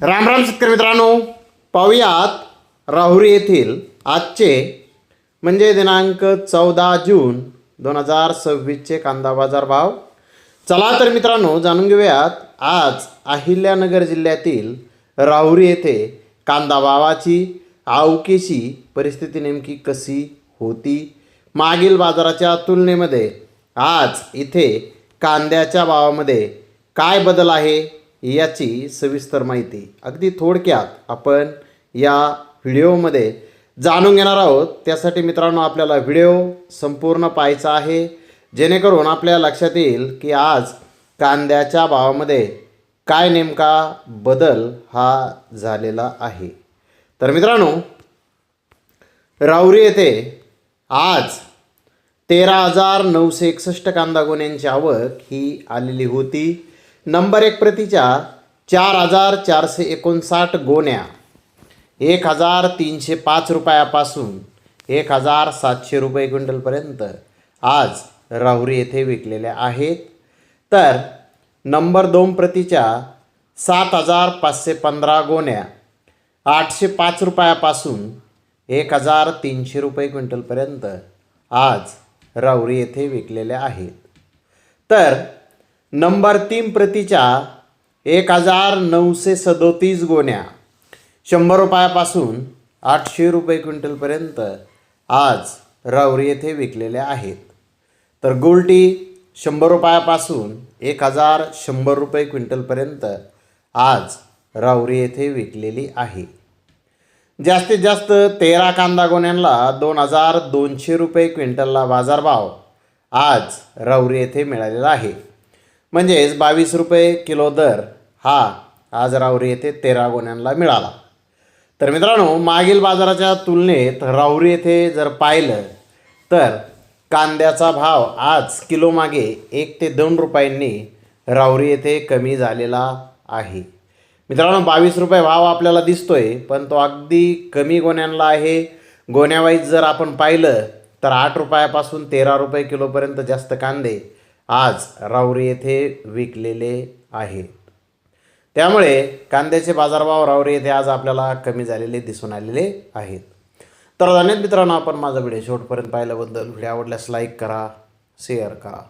राम राम शेतकरी मित्रांनो, पाहूयात राहुरी येथील आजचे म्हणजे दिनांक 14 जून 2026चे कांदा बाजार भाव. चला तर मित्रांनो, जाणून घेऊयात आज अहिल्यानगर जिल्ह्यातील राहुरी येथे कांदा भावाची आवकेची परिस्थिती नेमकी कशी होती. मागील बाजाराच्या तुलनेमध्ये आज इथे कांद्याच्या भावामध्ये काय बदल आहे याची सविस्तर माहिती अगदी थोडक्यात आपण या व्हिडिओमध्ये जाणून घेणार आहोत. त्यासाठी मित्रांनो आपल्याला व्हिडिओ संपूर्ण पाहायचा आहे, जेणेकरून आपल्या लक्षात येईल की आज कांद्याच्या भावामध्ये काय नेमका बदल हा झालेला आहे. तर मित्रांनो, राहुरी येथे आज 13,961 कांदा गोण्यांची आवक ही आलेली होती. नंबर 1 प्रतीच्या 4,459 गोण्या 1,305 रुपयापासून 1,700 रुपये क्विंटलपर्यंत आज राहुरी येथे विकलेल्या आहेत. तर नंबर 2 प्रतीच्या 7,515 गोण्या 805 रुपयापासून 1,300 रुपये क्विंटलपर्यंत आज राहुरी येथे विकलेल्या आहेत. तर नंबर 3 प्रतीच्या 1,937 गोण्या 100 रुपयापासून 800 रुपये क्विंटलपर्यंत आज राहुरी येथे विकलेल्या आहेत. तर गुलटी 100 रुपयापासून 1,100 रुपये क्विंटलपर्यंत आज राहुरी येथे विकलेली आहे. जास्तीत जास्त 13 कांदा गोण्यांना 2,200 रुपये क्विंटलला बाजारभाव आज राहुरी येथे मिळालेला आहे. म्हणजेच 22 रुपये किलो दर हा आज राहुरी येथे 13 गोण्यांना मिळाला. तर मित्रांनो, मागील बाजाराच्या तुलनेत राहुरी येथे जर पाहिलं तर कांद्याचा भाव आज किलो मागे 1 ते 2 रुपयांनी राहुरी येथे कमी झालेला आहे. मित्रांनो, 22 रुपये भाव आपल्याला दिसतोय, पण तो अगदी कमी गोण्यांना आहे. गोण्यावाईज जर आपण पाहिलं तर 8 रुपयापासून 13 रुपये किलोपर्यंत जास्त कांदे आज राहुरी येथे विकलेले आहेत. त्यामुळे कांद्याचे बाजारभाव राहुरी येथे आज आपल्याला कमी झालेले दिसून आलेले आहेत. तर धन्यवाद मित्रांनो, आपण माझा व्हिडिओ शेवटपर्यंत पाहिल्याबद्दल. व्हिडिओ आवडल्यास लाईक करा, शेअर करा.